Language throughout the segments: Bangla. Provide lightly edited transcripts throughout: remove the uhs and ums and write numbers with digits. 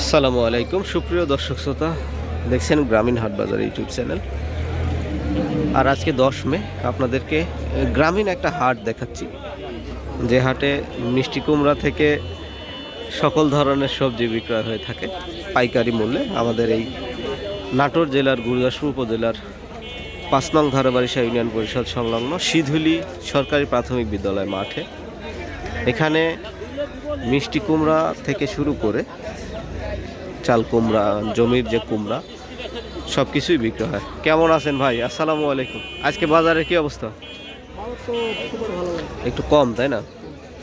আসসালামু আলাইকুম সুপ্রিয় দর্শক শ্রোতা, দেখছেন গ্রামীণ হাট বাজার ইউটিউব চ্যানেল। আর আজকে 10 মে আপনাদেরকে গ্রামীণ একটা হাট দেখাচ্ছি, যে হাটে মিষ্টি কুমড়া থেকে সকল ধরনের সবজি বিক্রয় হয়ে থাকে পাইকারি মূল্যে। আমাদের এই নাটোর জেলার গুরুদাসপুর উপজেলার 5 নং ধারাবাড়িশা ইউনিয়ন পরিষদ সংলগ্ন সিধুলি সরকারি প্রাথমিক বিদ্যালয় মাঠে এখানে মিষ্টি কুমড়া থেকে শুরু করে চাল কুমড়া, জমির যে কুমড়া, সব কিছুই বিক্রি হয়। কেমন আছেন ভাই? আসসালামু আলাইকুম। আজকে বাজারের কি অবস্থা? একটু কম, তাই না?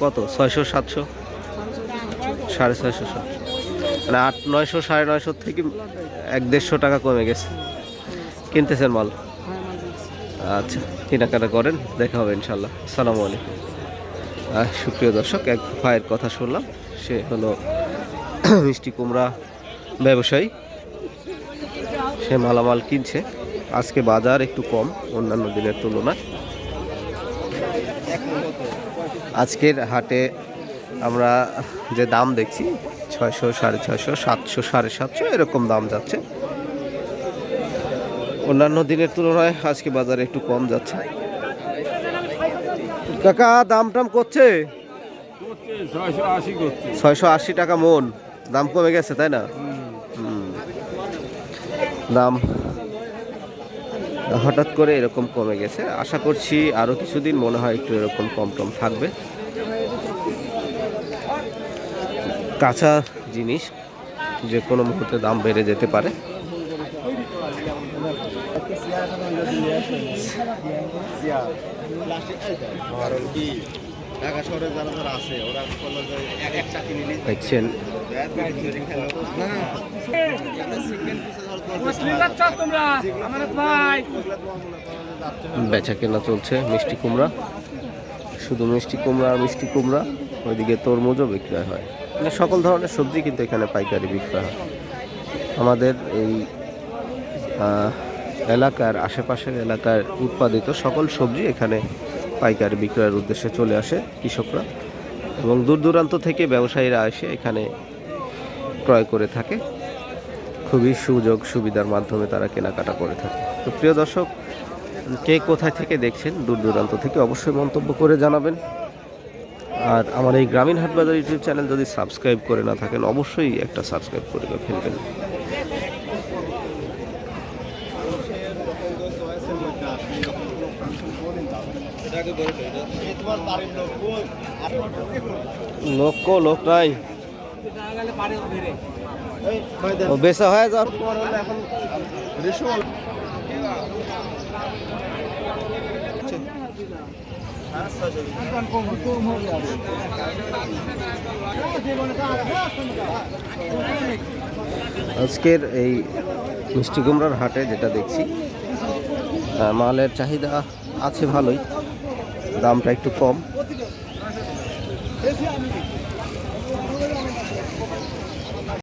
কত? 600, 700, 650, 700, মানে 800, 900, 950 থেকে 150 টাকা কমে গেছে। কিনতেছেন মাল? আচ্ছা, কেনাকাটা করেন, দেখা হবে ইনশাল্লাহ। আসসালামু আলাইকুম। সুপ্রিয় দর্শক, এক ভাইয়ের কথা শুনলাম, সে হলো মিষ্টি কুমড়া ব্যবসায়ী, সে মালামাল কিনছে। আজকে বাজার একটু কম অন্যান্য দিনের তুলনায়। আজকের হাটে আমরা যে দাম দেখছি 600, 650, 700, 750 এরকম দাম যাচ্ছে। অন্যান্য দিনের তুলনায় আজকে বাজারে একটু কম যাচ্ছে। কাকা, দাম টাম করছে 680 টাকা মন, দাম কমে গেছে, তাই না? দাম হঠাৎ করে এরকম কমে গেছে। আশা করছি আরও কিছুদিন মনে হয় একটু এরকম কম টম থাকবে। কাঁচা জিনিস যে কোনো মুহূর্তে দাম বেড়ে যেতে পারে। দেখছেন বেচা কেনা চলছে মিষ্টি কুমড়া, শুধু মিষ্টি কুমড়া আর মিষ্টি কুমড়া, ওইদিকে তরমুজও বিক্রয় হয়। মানে সকল ধরনের সবজি কিন্তু এখানে পাইকারি বিক্রয় হয়। আমাদের এই এলাকার আশেপাশের এলাকার উৎপাদিত সকল সবজি এখানে পাইকারি বিক্রয়ের উদ্দেশ্যে চলে আসে কৃষকরা, এবং দূর দূরান্ত থেকে ব্যবসায়ীরা এসে এখানে ক্রয় করে থাকে। খুবই সুযোগ সুবিধার মাধ্যমে তারা কেনাকাটা করে থাকে। তো প্রিয় দর্শক, কে কোথায় থেকে দেখছেন দূর দূরান্ত থেকে অবশ্যই মন্তব্য করে জানাবেন। আর আমার এই গ্রামীণ হাটবাজার ইউটিউব চ্যানেল যদি সাবস্ক্রাইব করে না থাকেন, অবশ্যই একটা সাবস্ক্রাইব করে ফেলবেন। লোক নাই, বেচা হয়ে যাওয়ার পর হলে এখন আজকের এই মিষ্টি কুমড়ার হাটে যেটা দেখছি, মালের চাহিদা আছে ভালোই, দামটা একটু কম।